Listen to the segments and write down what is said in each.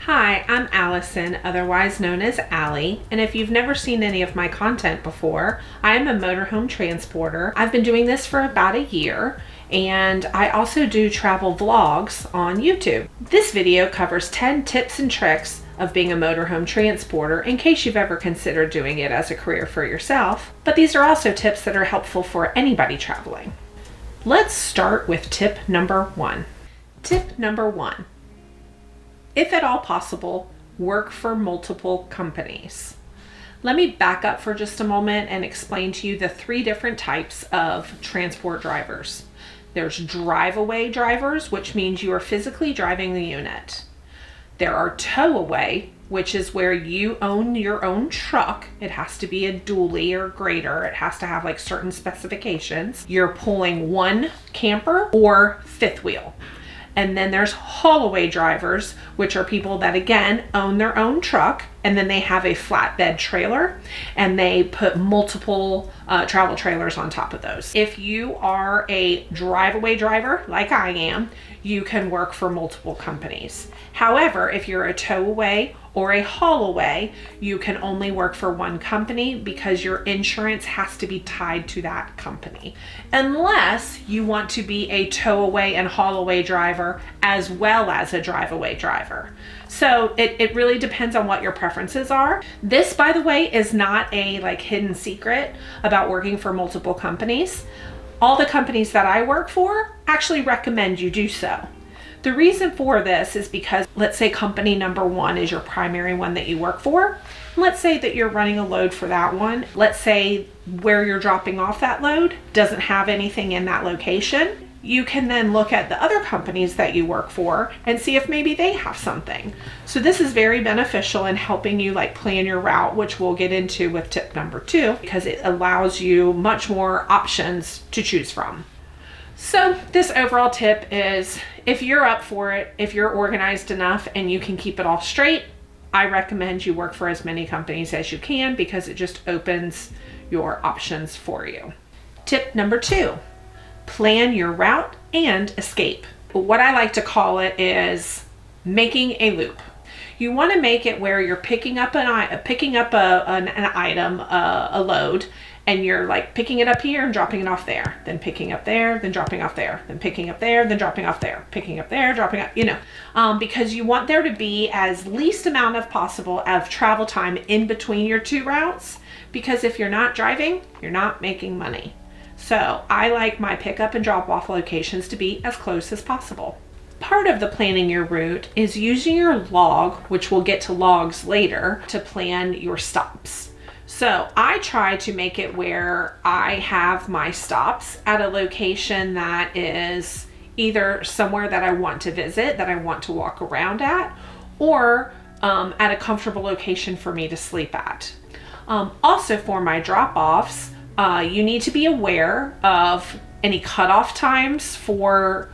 Hi, I'm Allison, otherwise known as Allie, and if you've never seen any of my content before, I am a motorhome transporter. I've been doing this for about a year, and I also do travel vlogs on YouTube. This video covers 10 tips and tricks of being a motorhome transporter in case you've ever considered doing it as a career for yourself, but these are also tips that are helpful for anybody traveling. Let's start with tip number 1. Tip number 1. If at all possible, work for multiple companies. Let me back up for just a moment and explain to you the 3 different types of transport drivers. There's drive-away drivers, which means you are physically driving the unit. There are tow-away, which is where you own your own truck. It has to be a dually or greater. It has to have like certain specifications. You're pulling one camper or fifth wheel. And then there's haul-away drivers, which are people that, again, own their own truck, and then they have a flatbed trailer, and they put multiple travel trailers on top of those. If you are a drive-away driver, like I am, you can work for multiple companies. However, if you're a tow-away or a haul-away, you can only work for one company because your insurance has to be tied to that company. Unless you want to be a tow-away and haul-away driver as well as a drive-away driver. So it really depends on what your preferences are. This, by the way, is not a hidden secret about working for multiple companies. All the companies that I work for actually recommend you do so. The reason for this is because, let's say company number 1 is your primary one that you work for. Let's say that you're running a load for that one. Let's say where you're dropping off that load doesn't have anything in that location. You can then look at the other companies that you work for and see if maybe they have something. So this is very beneficial in helping you plan your route, which we'll get into with tip number 2, because it allows you much more options to choose from. So this overall tip is, if you're up for it, if you're organized enough and you can keep it all straight, I recommend you work for as many companies as you can because it just opens your options for you. Tip number 2, plan your route and escape. What I like to call it is making a loop. You want to make it where you're picking up an item, a load, and you're picking it up here and dropping it off there, then picking up there, then dropping off there, then picking up there, then dropping off there, picking up there, dropping up, because you want there to be as least amount of possible of travel time in between your 2 routes, because if you're not driving, you're not making money. So I like my pickup and drop off locations to be as close as possible. Part of the planning your route is using your log, which we'll get to logs later, to plan your stops. So I try to make it where I have my stops at a location that is either somewhere that I want to visit, that I want to walk around at, or at a comfortable location for me to sleep at. Also for my drop-offs, you need to be aware of any cutoff times for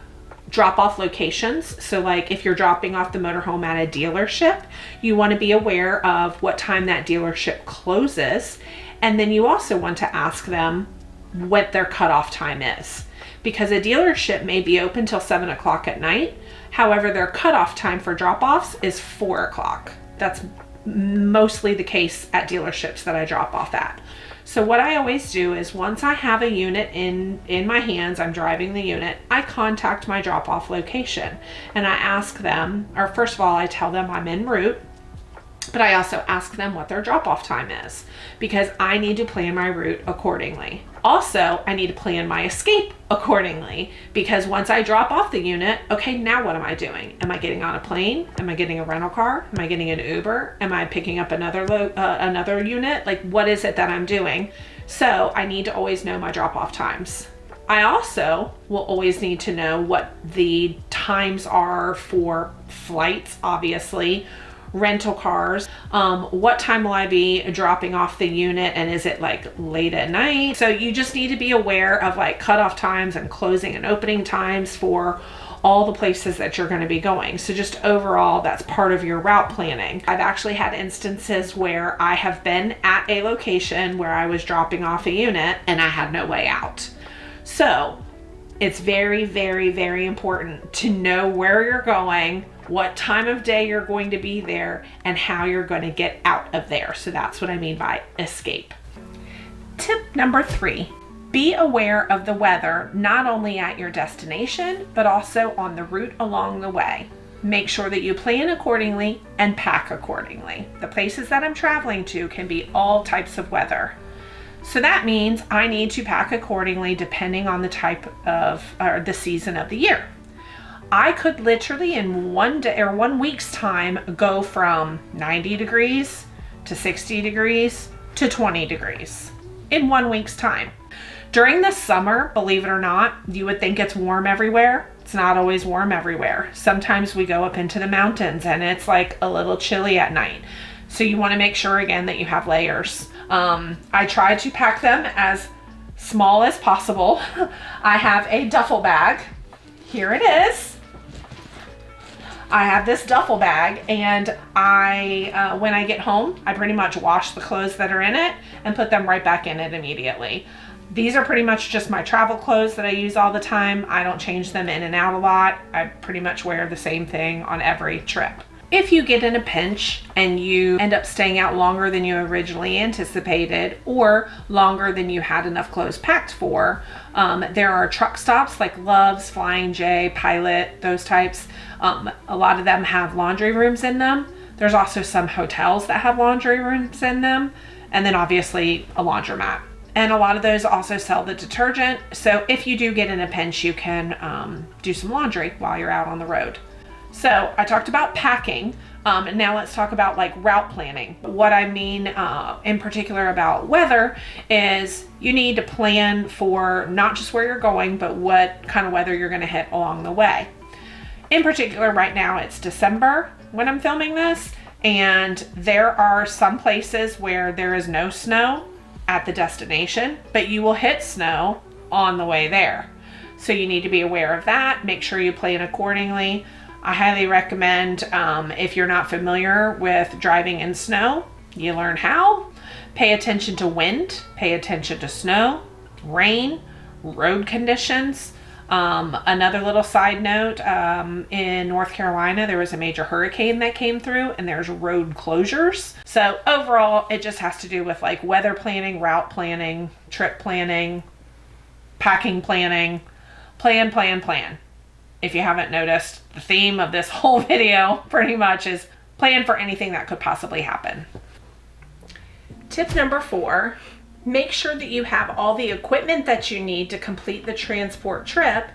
drop-off locations. So if you're dropping off the motorhome at a dealership, you want to be aware of what time that dealership closes. And then you also want to ask them what their cutoff time is, because a dealership may be open till 7 o'clock at night. However, their cutoff time for drop-offs is 4 o'clock. That's mostly the case at dealerships that I drop off at. So what I always do is, once I have a unit in my hands, I'm driving the unit, I contact my drop-off location and I ask them, or first of all, I tell them I'm en route, but I also ask them what their drop-off time is, because I need to plan my route accordingly. Also, I need to plan my escape accordingly, because once I drop off the unit, okay, now what am I doing? Am I getting on a plane? Am I getting a rental car? Am I getting an Uber? Am I picking up another unit? What is it that I'm doing? So I need to always know my drop-off times. I also will always need to know what the times are for flights, obviously, rental cars, what time will I be dropping off the unit, and is it late at night? So you just need to be aware of cutoff times and closing and opening times for all the places that you're going to be going. So just overall, that's part of your route planning. I've actually had instances where I have been at a location where I was dropping off a unit and I had no way out. So it's very, very, very important to know where you're going, what time of day you're going to be there, and how you're going to get out of there. So that's what I mean by escape. Tip number 3, be aware of the weather, not only at your destination, but also on the route along the way. Make sure that you plan accordingly and pack accordingly. The places that I'm traveling to can be all types of weather. So that means I need to pack accordingly depending on the type of, or the season of the year. I could literally in 1 day or 1 week's time go from 90 degrees to 60 degrees to 20 degrees in 1 week's time. During the summer, believe it or not, you would think it's warm everywhere. It's not always warm everywhere. Sometimes we go up into the mountains and it's like a little chilly at night. So you want to make sure again that you have layers. I try to pack them as small as possible. I have a duffel bag. Here it is. I have this duffel bag, and when I get home, I pretty much wash the clothes that are in it and put them right back in it immediately. These are pretty much just my travel clothes that I use all the time. I don't change them in and out a lot. I pretty much wear the same thing on every trip. If you get in a pinch and you end up staying out longer than you originally anticipated, or longer than you had enough clothes packed for, there are truck stops like Love's, Flying J, Pilot, those types. A lot of them have laundry rooms in them. There's also some hotels that have laundry rooms in them, and then obviously a laundromat. And a lot of those also sell the detergent. So if you do get in a pinch, you can do some laundry while you're out on the road. So I talked about packing, and now let's talk about like route planning. What I mean in particular about weather is you need to plan for not just where you're going, but what kind of weather you're going to hit along the way. In particular, right now it's December when I'm filming this, and there are some places where there is no snow at the destination, but you will hit snow on the way there. So you need to be aware of that. Make sure you plan accordingly. I highly recommend, if you're not familiar with driving in snow, you learn how. Pay attention to wind, pay attention to snow, rain, road conditions. Another little side note, in North Carolina, there was a major hurricane that came through and there's road closures. So overall, it just has to do with like weather planning, route planning, trip planning, packing planning, plan. If you haven't noticed, the theme of this whole video pretty much is plan for anything that could possibly happen. Tip number 4, make sure that you have all the equipment that you need to complete the transport trip.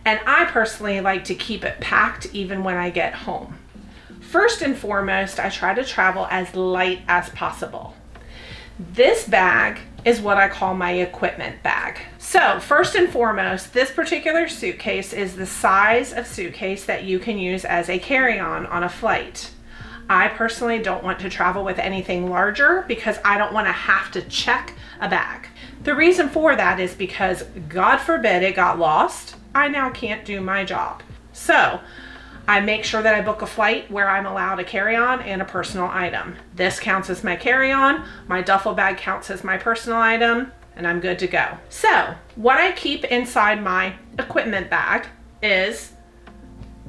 And I personally like to keep it packed even when I get home. First and foremost, I try to travel as light as possible. This bag is what I call my equipment bag. So first and foremost, this particular suitcase is the size of suitcase that you can use as a carry-on on a flight. I personally don't want to travel with anything larger because I don't want to have to check a bag. The reason for that is because God forbid it got lost, I now can't do my job. So I make sure that I book a flight where I'm allowed a carry-on and a personal item. This counts as my carry-on, my duffel bag counts as my personal item, and I'm good to go. So what I keep inside my equipment bag is,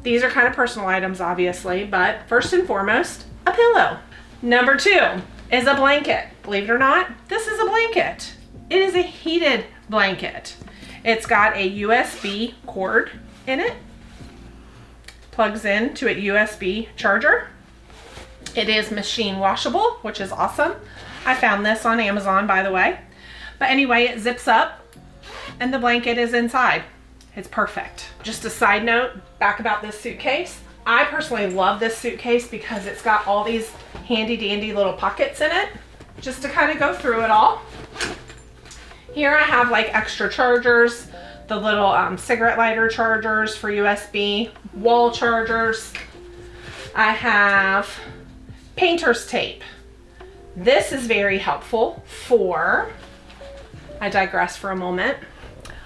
these are kind of personal items obviously, but first and foremost, a pillow. Number 2 is a blanket. Believe it or not, this is a blanket. It is a heated blanket. It's got a USB cord in it. Plugs in to a USB charger. It is machine washable, which is awesome. I found this on Amazon, by the way. But anyway, it zips up and the blanket is inside. It's perfect. Just a side note back about this suitcase. I personally love this suitcase because it's got all these handy dandy little pockets in it, just to kind of go through it all. Here I have like extra chargers, the little cigarette lighter chargers for USB, wall chargers. I have painter's tape. This is very helpful for, I digress for a moment.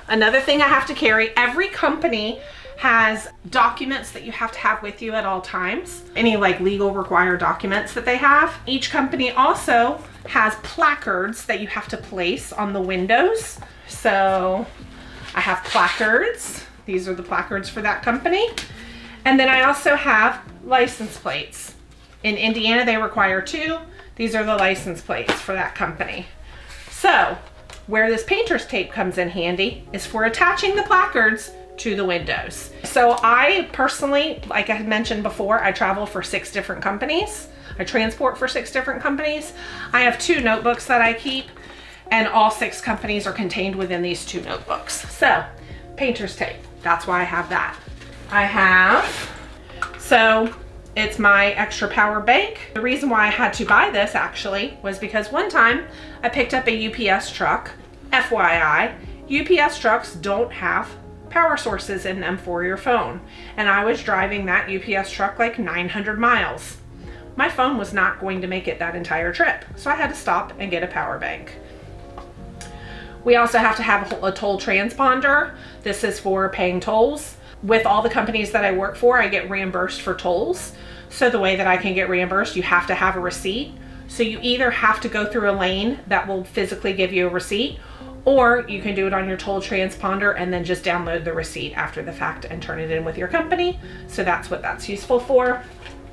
Another thing I have to carry, every company has documents that you have to have with you at all times. Any like legal required documents that they have. Each company also has placards that you have to place on the windows. So I have placards. These are the placards for that company. And then I also have license plates. In Indiana, they require 2. These are the license plates for that company. So, where this painter's tape comes in handy is for attaching the placards to the windows. So I personally, like I had mentioned before, I travel for 6 different companies. I transport for 6 different companies. I have 2 notebooks that I keep, and all 6 companies are contained within these 2 notebooks. So, painter's tape, that's why I have that. So it's my extra power bank. The reason why I had to buy this actually was because one time I picked up a UPS truck. FYI, UPS trucks don't have power sources in them for your phone. And I was driving that UPS truck like 900 miles. My phone was not going to make it that entire trip. So I had to stop and get a power bank. We also have to have a toll transponder. This is for paying tolls. With all the companies that I work for, I get reimbursed for tolls. So the way that I can get reimbursed, you have to have a receipt. So you either have to go through a lane that will physically give you a receipt, or you can do it on your toll transponder and then just download the receipt after the fact and turn it in with your company. So that's what that's useful for.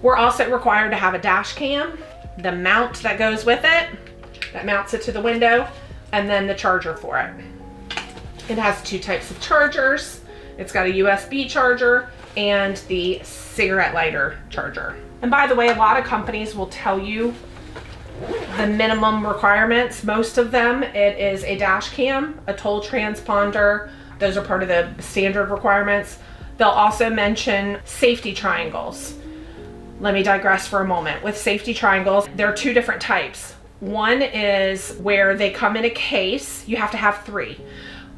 We're also required to have a dash cam, the mount that goes with it, that mounts it to the window, and then the charger for it. It has 2 types of chargers. It's got a USB charger and the cigarette lighter charger. And by the way, a lot of companies will tell you the minimum requirements. Most of them, it is a dash cam, a toll transponder. Those are part of the standard requirements. They'll also mention safety triangles. Let me digress for a moment. With safety triangles, there are 2 different types. One is where they come in a case. You have to have 3.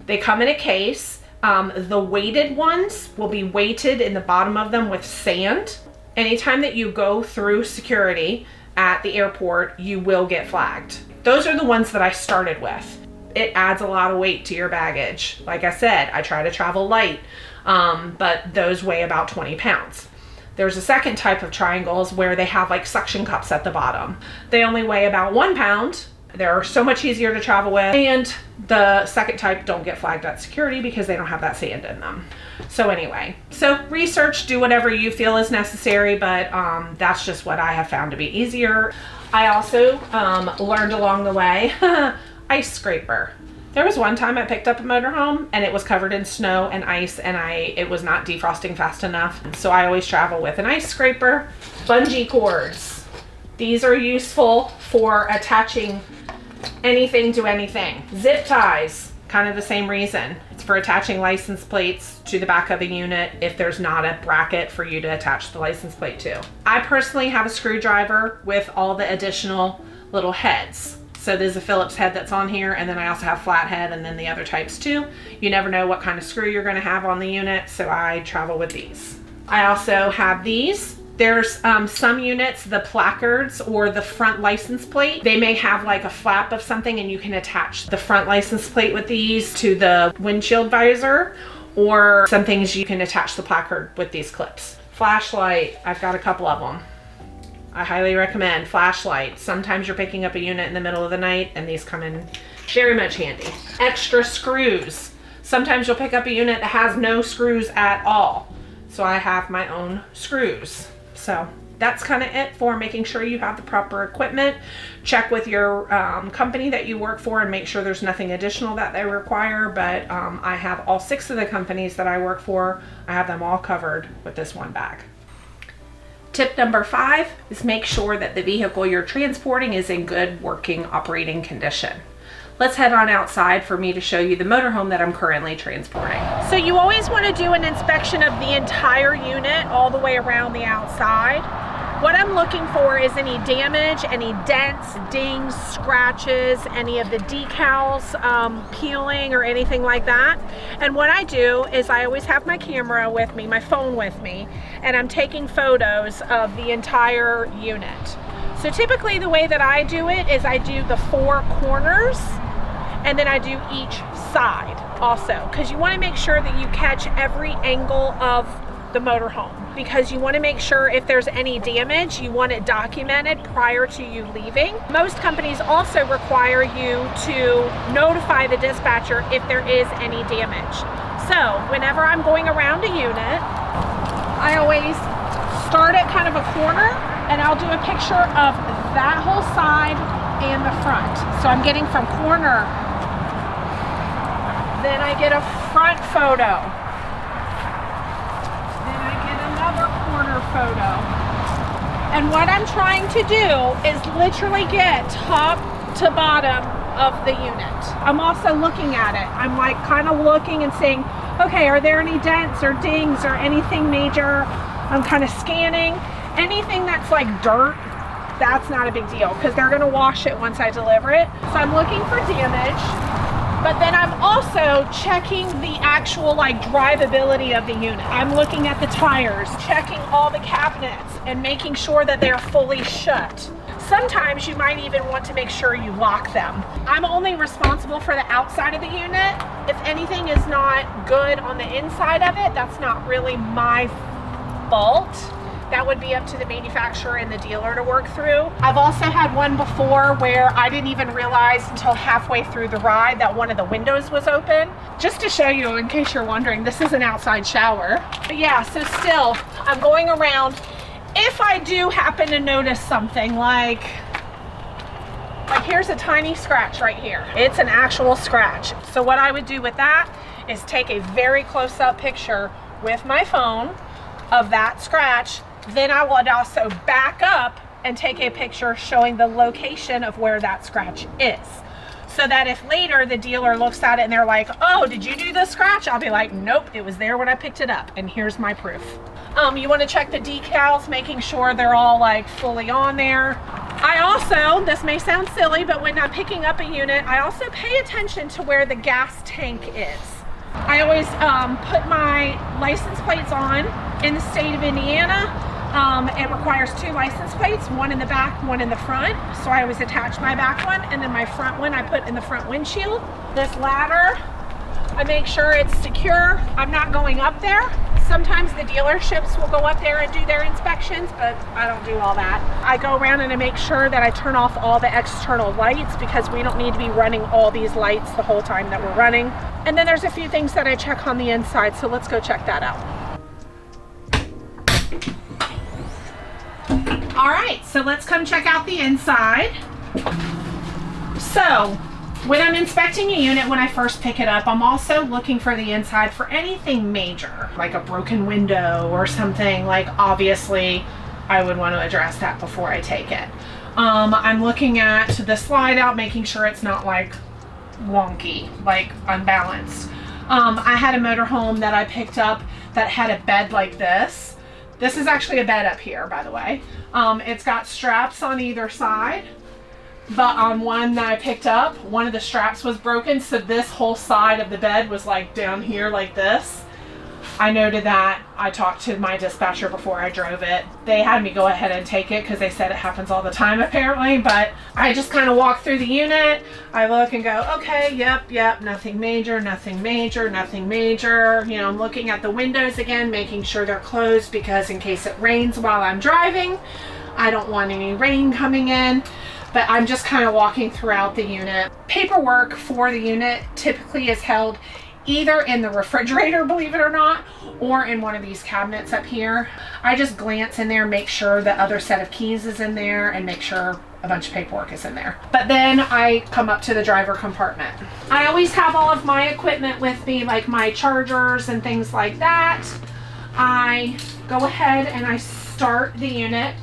They come in a case. The weighted ones will be weighted in the bottom of them with sand. Anytime that you go through security at the airport, you will get flagged. Those are the ones that I started with. It adds a lot of weight to your baggage. Like I said, I try to travel light, but those weigh about 20 pounds. There's a second type of triangles where they have like suction cups at the bottom. They only weigh about 1 pound. They're so much easier to travel with, and the second type don't get flagged at security because they don't have that sand in them. So anyway, so research, do whatever you feel is necessary, but that's just what I have found to be easier. I also learned along the way, ice scraper. There was one time I picked up a motorhome and it was covered in snow and ice, and it was not defrosting fast enough. So I always travel with an ice scraper. Bungee cords. These are useful for attaching anything to anything. Zip ties, kind of the same reason. It's for attaching license plates to the back of a unit if there's not a bracket for you to attach the license plate to. I personally have a screwdriver with all the additional little heads. So there's a Phillips head that's on here, and then I also have flathead and then the other types too. You never know what kind of screw you're gonna have on the unit, so I travel with these. I also have these. There's some units, the placards or the front license plate, they may have like a flap of something and you can attach the front license plate with these to the windshield visor, or some things you can attach the placard with these clips. Flashlight, I've got a couple of them. I highly recommend flashlight. Sometimes you're picking up a unit in the middle of the night and these come in very much handy. Extra screws. Sometimes you'll pick up a unit that has no screws at all. So I have my own screws. So that's kind of it for making sure you have the proper equipment. Check with your company that you work for and make sure there's nothing additional that they require. But I have all 6 of the companies that I work for. I have them all covered with this one bag. Tip number 5 is make sure that the vehicle you're transporting is in good working operating condition. Let's head on outside for me to show you the motorhome that I'm currently transporting. So you always want to do an inspection of the entire unit all the way around the outside. What I'm looking for is any damage, any dents, dings, scratches, any of the decals peeling or anything like that. And what I do is I always have my camera with me, my phone with me, and I'm taking photos of the entire unit. So typically the way that I do it is I do the 4 corners and then I do each side also, because you want to make sure that you catch every angle of the motorhome, because you want to make sure if there's any damage, you want it documented prior to you leaving. Most companies also require you to notify the dispatcher if there is any damage. So whenever I'm going around a unit, I always start at kind of a corner and I'll do a picture of that whole side and the front. So I'm getting from corner, then I get a front photo, then I get another corner photo. And what I'm trying to do is literally get top to bottom of the unit. I'm also looking at it. I'm like kind of looking and saying, okay, are there any dents or dings or anything major? I'm kind of scanning. Anything that's like dirt, that's not a big deal because they're gonna wash it once I deliver it. So I'm looking for damage, but then I'm also checking the actual like drivability of the unit. I'm looking at the tires, checking all the cabinets and making sure that they're fully shut. Sometimes you might even want to make sure you lock them. I'm only responsible for the outside of the unit. If anything is not good on the inside of it, that's not really my fault. That would be up to the manufacturer and the dealer to work through. I've also had one before where I didn't even realize until halfway through the ride that one of the windows was open. Just to show you, in case you're wondering, this is an outside shower. But yeah, so still, I'm going around. If I do happen to notice something like here's a tiny scratch right here. It's an actual scratch. So what I would do with that is take a very close-up picture with my phone of that scratch. Then I would also back up and take a picture showing the location of where that scratch is. So that if later the dealer looks at it and they're like, oh, did you do the scratch? I'll be like, nope, it was there when I picked it up and here's my proof. You want to check the decals, making sure they're all like fully on there. I also, this may sound silly, but when I'm picking up a unit, I also pay attention to where the gas tank is. I always put my license plates on. In the state of Indiana, it requires 2 license plates, one in the back, one in the front. So I always attach my back one and then my front one I put in the front windshield. This ladder, I make sure it's secure. I'm not going up there. Sometimes the dealerships will go up there and do their inspections, but I don't do all that. I go around and I make sure that I turn off all the external lights because we don't need to be running all these lights the whole time that we're running. And then there's a few things that I check on the inside, so let's go check that out. All right, so let's come check out the inside. So when I'm inspecting a unit, when I first pick it up, I'm also looking for the inside for anything major, like a broken window or something. Like obviously I would want to address that before I take it. I'm looking at the slide out, making sure it's not like wonky, like unbalanced. I had a motorhome that I picked up that had a bed like this. This is actually a bed up here, by the way. It's got straps on either side. But on one that I picked up, one of the straps was broken, so this whole side of the bed was like down here like this. I noted that. I talked to my dispatcher before I drove it. They had me go ahead and take it because they said it happens all the time apparently, but I just kind of walk through the unit. I look and go, okay, yep, nothing major, nothing major, nothing major. You know, I'm looking at the windows again, making sure they're closed because in case it rains while I'm driving, I don't want any rain coming in. But I'm just kind of walking throughout the unit. Paperwork for the unit typically is held either in the refrigerator, believe it or not, or in one of these cabinets up here. I just glance in there, make sure the other set of keys is in there, and make sure a bunch of paperwork is in there. But then I come up to the driver compartment. I always have all of my equipment with me, like my chargers and things like that. I go ahead and I start the unit,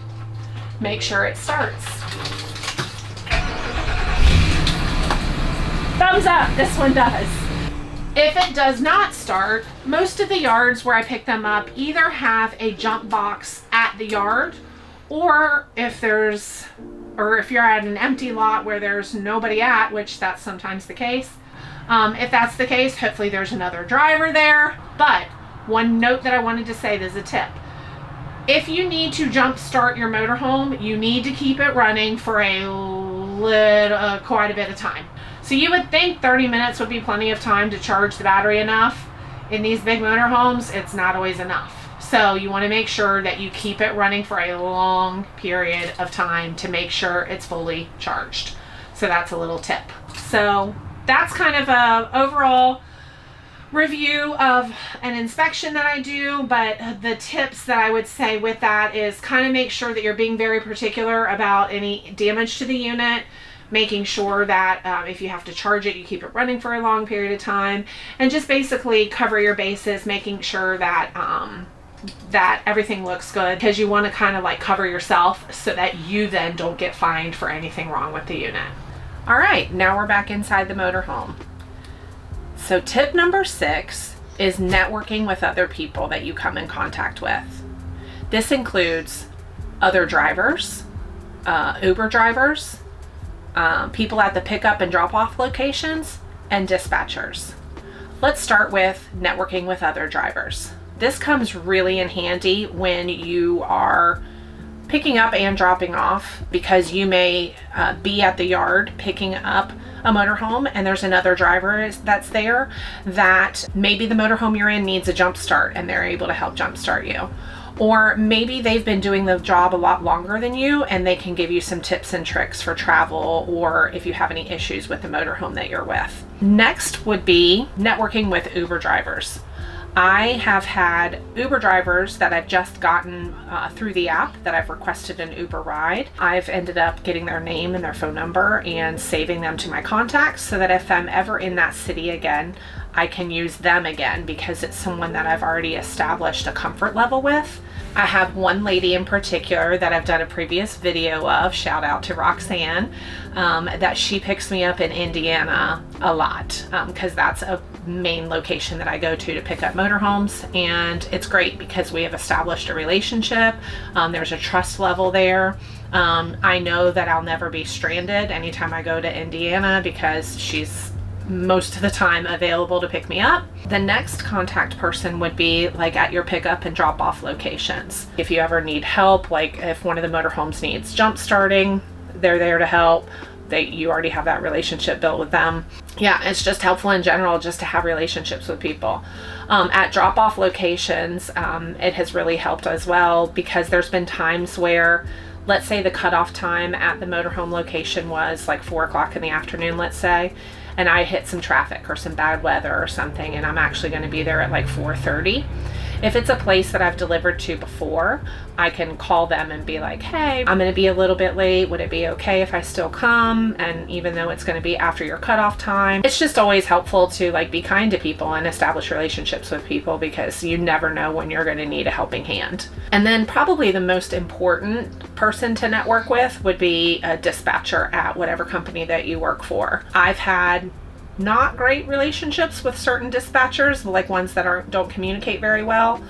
make sure it starts. Thumbs up, this one does. If it does not start, most of the yards where I pick them up either have a jump box at the yard, or if you're at an empty lot where there's nobody at, which that's sometimes the case. If that's the case, hopefully there's another driver there. But one note that I wanted to say, there's a tip. If you need to jump start your motorhome, you need to keep it running for quite a bit of time. So you would think 30 minutes would be plenty of time to charge the battery enough. In these big motorhomes, it's not always enough. So you want to make sure that you keep it running for a long period of time to make sure it's fully charged. So that's a little tip. So that's kind of a overall review of an inspection that I do, but the tips that I would say with that is kind of make sure that you're being very particular about any damage to the unit, making sure that if you have to charge it, you keep it running for a long period of time, and just basically cover your bases, making sure that that everything looks good, because you want to kind of like cover yourself so that you then don't get fined for anything wrong with the unit. All right, now we're back inside the motorhome. So tip number 6 is networking with other people that you come in contact with. This includes other drivers, Uber drivers, people at the pickup and drop-off locations, and dispatchers. Let's start with networking with other drivers. This comes really in handy when you are picking up and dropping off, because you may be at the yard picking up a motorhome and there's another driver that's there that maybe the motorhome you're in needs a jump start and they're able to help jump start you. Or maybe they've been doing the job a lot longer than you and they can give you some tips and tricks for travel, or if you have any issues with the motorhome that you're with. Next would be networking with Uber drivers. I have had Uber drivers that I've just gotten through the app that I've requested an Uber ride. I've ended up getting their name and their phone number and saving them to my contacts so that if I'm ever in that city again, I can use them again because it's someone that I've already established a comfort level with. I have one lady in particular that I've done a previous video of, shout out to Roxanne, that she picks me up in Indiana a lot because that's a main location that I go to pick up motorhomes, and it's great because we have established a relationship. There's a trust level there. I know that I'll never be stranded anytime I go to Indiana because she's most of the time available to pick me up. The next contact person would be like at your pickup and drop off locations. If you ever need help, like if one of the motorhomes needs jump starting, they're there to help. You already have that relationship built with them. Yeah, it's just helpful in general just to have relationships with people. At drop off locations, it has really helped as well, because there's been times where, let's say the cutoff time at the motorhome location was like 4 o'clock in the afternoon, let's say, and I hit some traffic or some bad weather or something, and I'm actually going to be there at like 4:30. If it's a place that I've delivered to before, I can call them and be like, hey, I'm going to be a little bit late. Would it be okay if I still come? And even though it's going to be after your cutoff time, it's just always helpful to like be kind to people and establish relationships with people, because you never know when you're going to need a helping hand. And then probably the most important person to network with would be a dispatcher at whatever company that you work for. I've had not great relationships with certain dispatchers, like ones that don't communicate very well.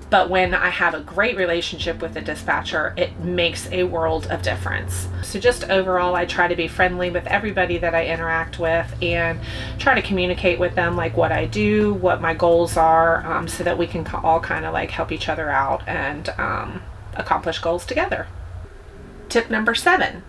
But when I have a great relationship with the dispatcher, it makes a world of difference. So just overall, I try to be friendly with everybody that I interact with and try to communicate with them like what I do, what my goals are, so that we can all kind of like help each other out and accomplish goals together. Tip number 7.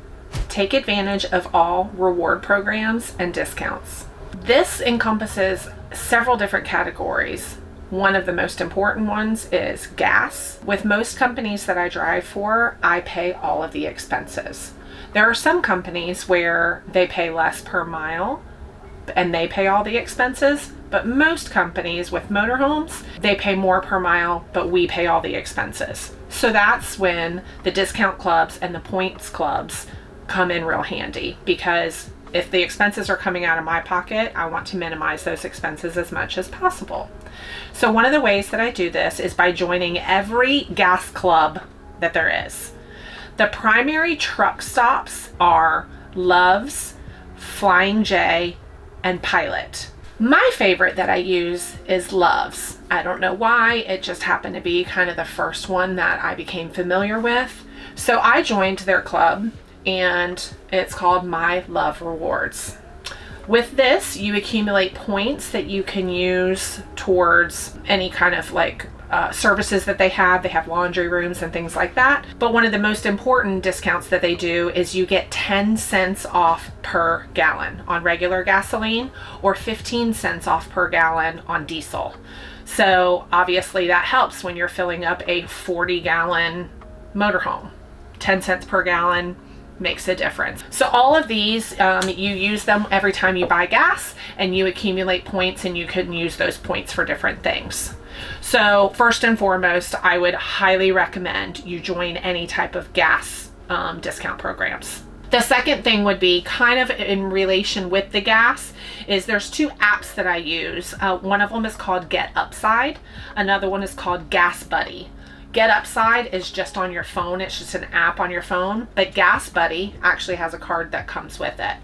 Take advantage of all reward programs and discounts. This encompasses several different categories. One of the most important ones is gas. With most companies that I drive for, I pay all of the expenses. There are some companies where they pay less per mile and they pay all the expenses, but most companies with motorhomes, they pay more per mile, but we pay all the expenses. So that's when the discount clubs and the points clubs come in real handy, because if the expenses are coming out of my pocket, I want to minimize those expenses as much as possible. So one of the ways that I do this is by joining every gas club that there is. The primary truck stops are Love's, Flying J, and Pilot. My favorite that I use is Love's. I don't know why, it just happened to be kind of the first one that I became familiar with. So I joined their club, and it's called My Love Rewards. With this, you accumulate points that you can use towards any kind of like services that they have. They have laundry rooms and things like that. But one of the most important discounts that they do is you get 10 cents off per gallon on regular gasoline, or 15 cents off per gallon on diesel. So obviously that helps when you're filling up a 40-gallon motorhome. 10 cents per gallon makes a difference. So all of these, you use them every time you buy gas, and you accumulate points, and you can use those points for different things. So first and foremost, I would highly recommend you join any type of gas discount programs. The second thing would be kind of in relation with the gas is there's two apps that I use. One of them is called Get Upside. Another one is called Gas Buddy. Get Upside is just on your phone. It's just an app on your phone, but Gas Buddy actually has a card that comes with it.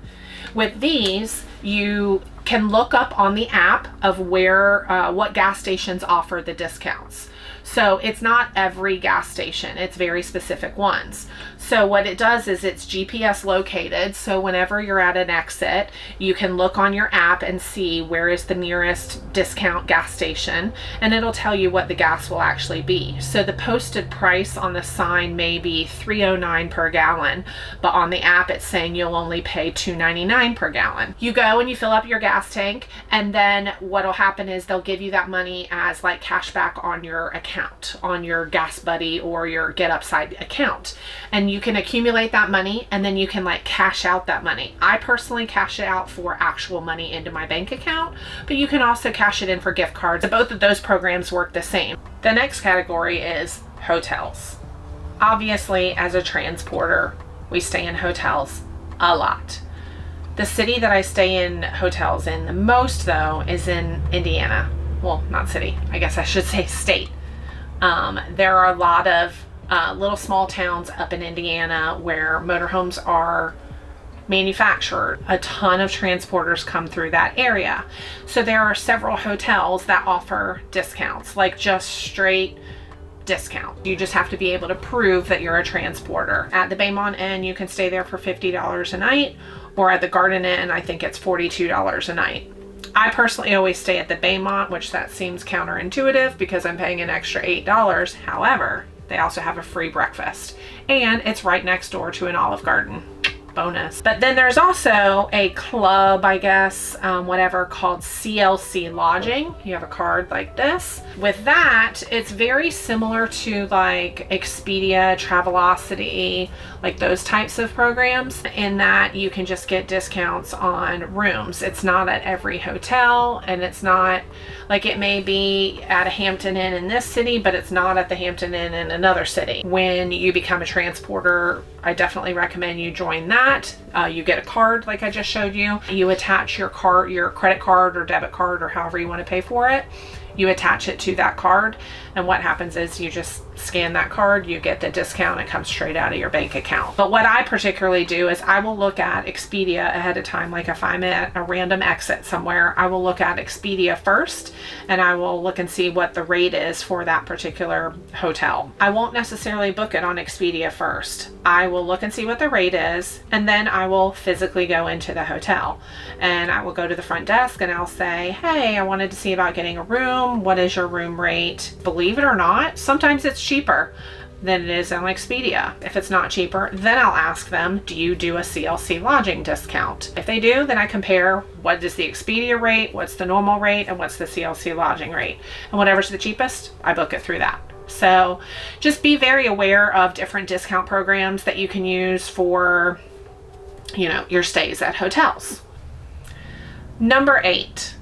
With these, you can look up on the app of where, what gas stations offer the discounts. So it's not every gas station, it's very specific ones. So what it does is it's GPS located. So whenever you're at an exit, you can look on your app and see where is the nearest discount gas station, and it'll tell you what the gas will actually be. So the posted price on the sign may be $3.09 per gallon, but on the app it's saying you'll only pay $2.99 per gallon. You go and you fill up your gas tank, and then what'll happen is they'll give you that money as like cash back on your account, on your Gas Buddy or your Get Upside account. And you can accumulate that money, and then you can like cash out that money. I personally cash it out for actual money into my bank account, but you can also cash it in for gift cards. Both of those programs work the same. The next category is hotels. Obviously, as a transporter, we stay in hotels a lot. The city that I stay in hotels in the most, though, is in Indiana. Well, not city, I guess I should say state. There are a lot of little small towns up in Indiana where motorhomes are manufactured. A ton of transporters come through that area. So there are several hotels that offer discounts, like just straight discount. You just have to be able to prove that you're a transporter. At the Baymont Inn, you can stay there for $50 a night, or at the Garden Inn, I think it's $42 a night. I personally always stay at the Baymont, which that seems counterintuitive because I'm paying an extra $8. However, they also have a free breakfast, and it's right next door to an Olive Garden. Bonus. But then there's also a club, I guess, whatever, called CLC Lodging. You have a card like this. With that, it's very similar to like Expedia, Travelocity, like those types of programs, in that you can just get discounts on rooms. It's not at every hotel, and it's not like, it may be at a Hampton Inn in this city, but it's not at the Hampton Inn in another city. When you become a transporter, I definitely recommend you join that. You get a card like I just showed you. You attach your card, your credit card or debit card, or however you want to pay for it. You attach it to that card, and what happens is you just scan that card, you get the discount, it comes straight out of your bank account. But what I particularly do is I will look at Expedia ahead of time. Like if I'm at a random exit somewhere, I will look at Expedia first, and I will look and see what the rate is for that particular hotel. I won't necessarily book it on Expedia first. I will look and see what the rate is, and then I will physically go into the hotel, and I will go to the front desk and I'll say, hey, I wanted to see about getting a room. What is your room rate? Believe it or not, sometimes it's cheaper than it is on Expedia. If it's not cheaper, then I'll ask them, do you do a CLC lodging discount? If they do, then I compare what is the Expedia rate, what's the normal rate, and what's the CLC lodging rate. And whatever's the cheapest, I book it through that. So just be very aware of different discount programs that you can use for, you know, your stays at hotels. Number 8,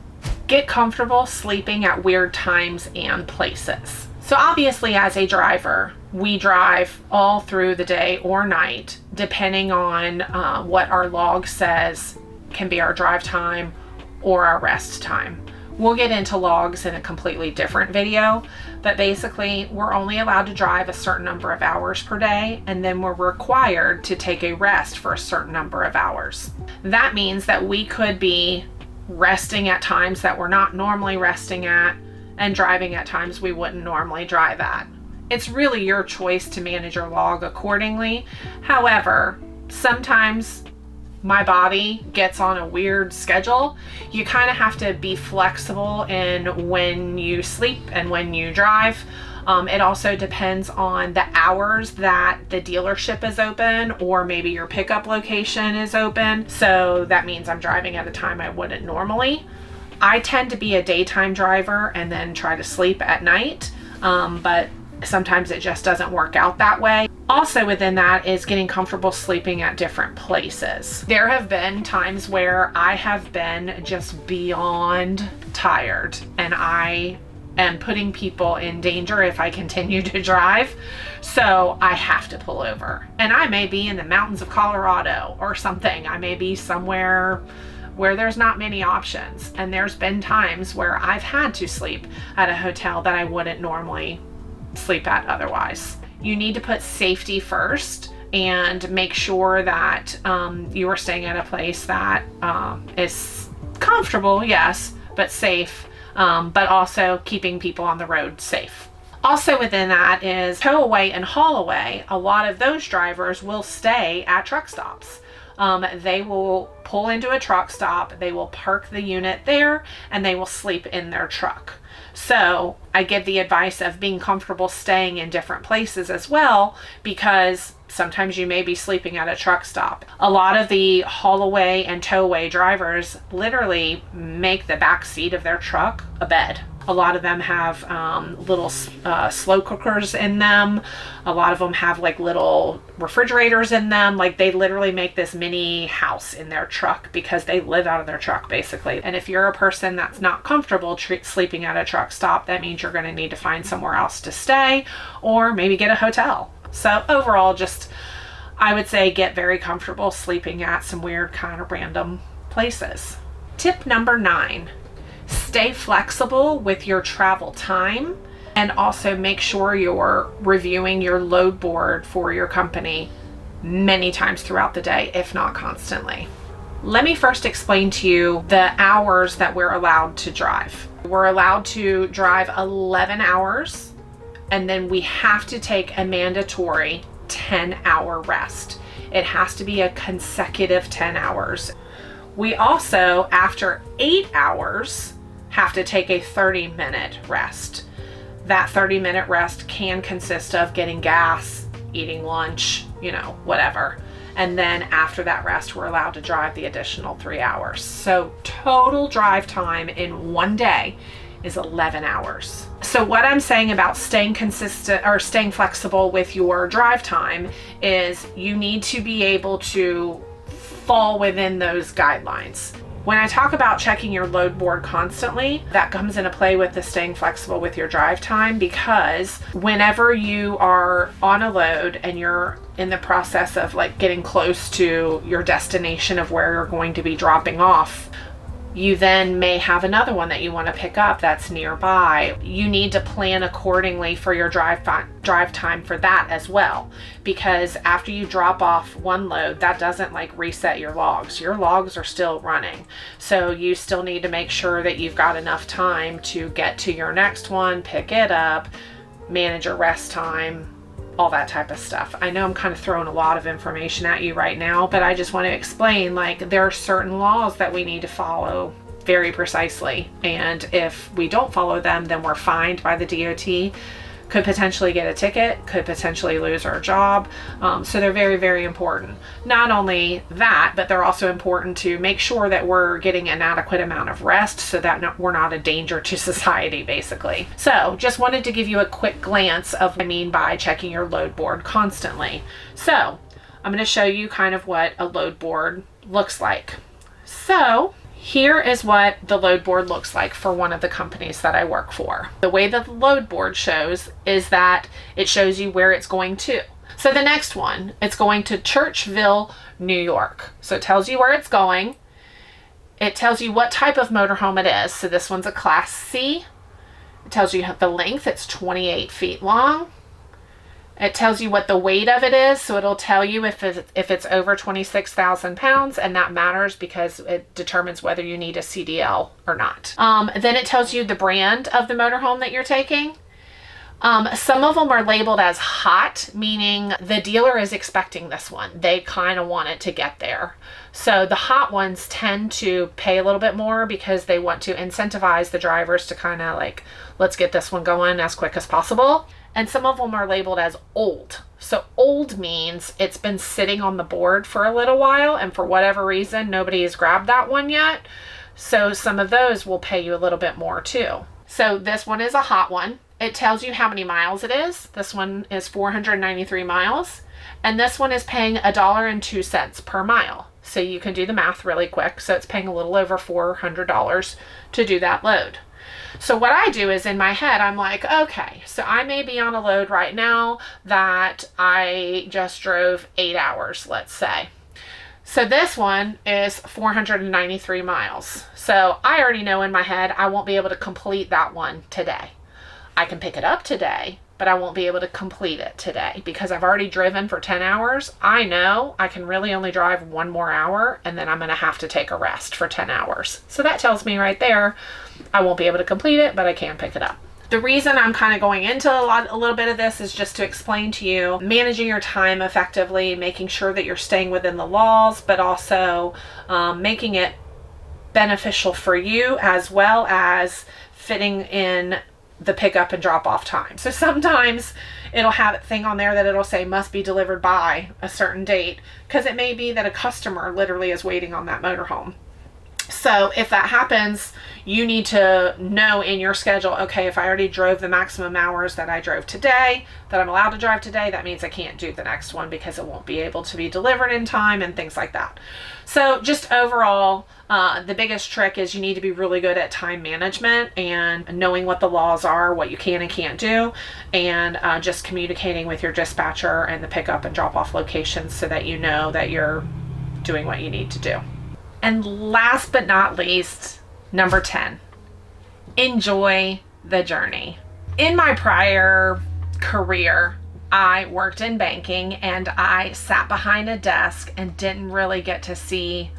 get comfortable sleeping at weird times and places. So obviously, as a driver, we drive all through the day or night, depending on what our log says can be our drive time or our rest time. We'll get into logs in a completely different video, but basically we're only allowed to drive a certain number of hours per day, and then we're required to take a rest for a certain number of hours. That means that we could be resting at times that we're not normally resting at, and driving at times we wouldn't normally drive at. It's really your choice to manage your log accordingly. However, sometimes my body gets on a weird schedule. You kind of have to be flexible in when you sleep and when you drive. It also depends on the hours that the dealership is open, or maybe your pickup location is open. So that means I'm driving at a time I wouldn't normally. I tend to be a daytime driver and then try to sleep at night, but sometimes it just doesn't work out that way. Also within that is getting comfortable sleeping at different places. There have been times where I have been just beyond tired and I am putting people in danger if I continue to drive. So I have to pull over. And I may be in the mountains of Colorado or something. I may be somewhere where there's not many options. And there's been times where I've had to sleep at a hotel that I wouldn't normally sleep at otherwise. You need to put safety first and make sure that you are staying at a place that is comfortable, yes, but safe, but also keeping people on the road safe. Also within that is tow away and haul away. A lot of those drivers will stay at truck stops. They will pull into a truck stop, they will park the unit there, and they will sleep in their truck. So I give the advice of being comfortable staying in different places as well, because sometimes you may be sleeping at a truck stop. A lot of the haul away and tow away drivers literally make the back seat of their truck a bed. A lot of them have little slow cookers in them. A lot of them have like little refrigerators in them. Like they literally make this mini house in their truck because they live out of their truck basically. And if you're a person that's not comfortable sleeping at a truck stop, that means you're going to need to find somewhere else to stay or maybe get a hotel. So overall, just I would say get very comfortable sleeping at some weird kind of random places. Tip number 9. Stay flexible with your travel time and also make sure you're reviewing your load board for your company many times throughout the day, if not constantly. Let me first explain to you the hours that we're allowed to drive. We're allowed to drive 11 hours and then we have to take a mandatory 10-hour rest. It has to be a consecutive 10 hours. We also, after 8 hours, have to take a 30-minute rest. That 30-minute rest can consist of getting gas, eating lunch, whatever. And then after that rest, we're allowed to drive the additional 3 hours. So total drive time in one day is 11 hours. So what I'm saying about staying consistent or staying flexible with your drive time is you need to be able to fall within those guidelines. When I talk about checking your load board constantly, that comes into play with the staying flexible with your drive time, because whenever you are on a load and you're in the process of like getting close to your destination of where you're going to be dropping off, you then may have another one that you want to pick up that's nearby. You need to plan accordingly for your drive time for that as well, because after you drop off one load, that doesn't like reset your logs. Your logs are still running. So you still need to make sure that you've got enough time to get to your next one, pick it up, manage your rest time, all that type of stuff. I know I'm kind of throwing a lot of information at you right now, but I just want to explain, like, there are certain laws that we need to follow very precisely. And if we don't follow them, then we're fined by the DOT, could potentially get a ticket, could potentially lose our job. So they're very, very important. Not only that, but they're also important to make sure that we're getting an adequate amount of rest so that we're not a danger to society, basically. So just wanted to give you a quick glance of what I mean by checking your load board constantly. So I'm going to show you kind of what a load board looks like. So here is what the load board looks like for one of the companies that I work for. The way that the load board shows is that it shows you where it's going to. So the next one, it's going to Churchville, New York. So it tells you where it's going. It tells you what type of motorhome it is. So this one's a Class C. It tells you the length, it's 28 feet long. It tells you what the weight of it is, so it'll tell you if it's over 26,000 pounds, and that matters because it determines whether you need a CDL or not. Then it tells you the brand of the motorhome that you're taking. Some of them are labeled as hot, meaning the dealer is expecting this one. They kind of want it to get there. So the hot ones tend to pay a little bit more because they want to incentivize the drivers to kind of like, let's get this one going as quick as possible. And some of them are labeled as old. So old means it's been sitting on the board for a little while, and for whatever reason, nobody has grabbed that one yet. So some of those will pay you a little bit more too. So this one is a hot one. it tells you how many miles it is. This one is 493 miles, and this one is paying $1.02 per mile. So you can do the math really quick. So it's paying a little over $400 to do that load. So what I do is in my head, I'm like, okay, so I may be on a load right now that I just drove 8 hours, let's say. So this one is 493 miles. So I already know in my head I won't be able to complete that one today. I can pick it up today, but I won't be able to complete it today because I've already driven for 10 hours. I know I can really only drive 1 more hour, and then I'm going to have to take a rest for 10 hours. So that tells me right there I won't be able to complete it, but I can pick it up. The reason I'm kind of going into a little bit of this is just to explain to you managing your time effectively, making sure that you're staying within the laws, but also making it beneficial for you as well as fitting in the pickup and drop off time. So sometimes it'll have a thing on there that it'll say must be delivered by a certain date, because it may be that a customer literally is waiting on that motorhome. So if that happens, you need to know in your schedule, okay, if I already drove the maximum hours that I drove today, that I'm allowed to drive today, that means I can't do the next one because it won't be able to be delivered in time and things like that. So just overall, the biggest trick is you need to be really good at time management and knowing what the laws are, what you can and can't do, and just communicating with your dispatcher and the pickup and drop off locations so that you know that you're doing what you need to do. And last but not least, number 10, enjoy the journey. In my prior career, I worked in banking and I sat behind a desk and didn't really get to see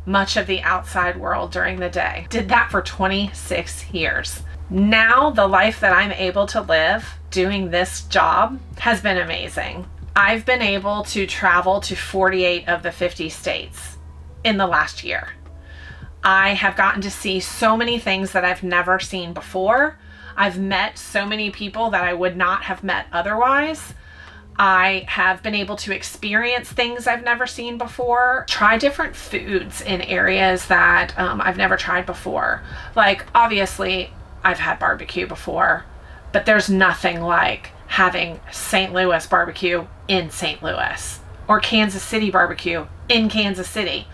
much of the outside world during the day. Did that for 26 years. Now the life that I'm able to live doing this job has been amazing. I've been able to travel to 48 of the 50 states in the last year. I have gotten to see so many things that I've never seen before. I've met so many people that I would not have met otherwise. I have been able to experience things I've never seen before, try different foods in areas that I've never tried before. Like, obviously, I've had barbecue before, but there's nothing like having St. Louis barbecue in St. Louis, or Kansas City barbecue in Kansas City,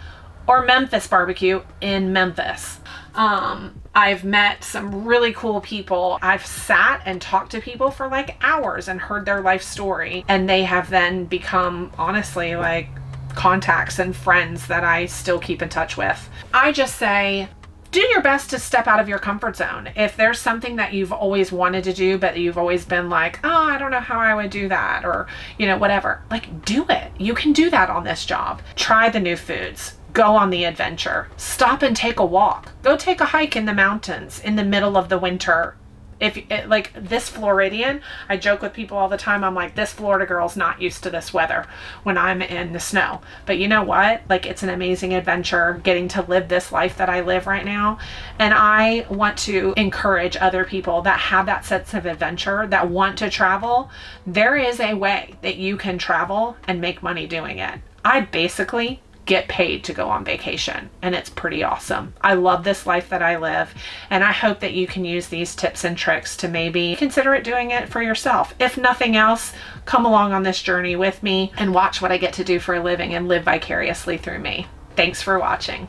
or Memphis barbecue in Memphis. I've met some really cool people. I've sat and talked to people for like hours and heard their life story, and they have then become, honestly, like contacts and friends that I still keep in touch with. I just say, do your best to step out of your comfort zone. If there's something that you've always wanted to do, but you've always been like, oh, I don't know how I would do that, or, whatever, like, do it. You can do that on this job. Try the new foods. Go on the adventure. Stop and take a walk. Go take a hike in the mountains in the middle of the winter. If like this Floridian, I joke with people all the time. I'm like, this Florida girl's not used to this weather when I'm in the snow. But you know what? Like, it's an amazing adventure getting to live this life that I live right now. And I want to encourage other people that have that sense of adventure, that want to travel. There is a way that you can travel and make money doing it. I basically get paid to go on vacation, and it's pretty awesome. I love this life that I live, and I hope that you can use these tips and tricks to maybe consider doing it for yourself. If nothing else, come along on this journey with me and watch what I get to do for a living and live vicariously through me. Thanks for watching.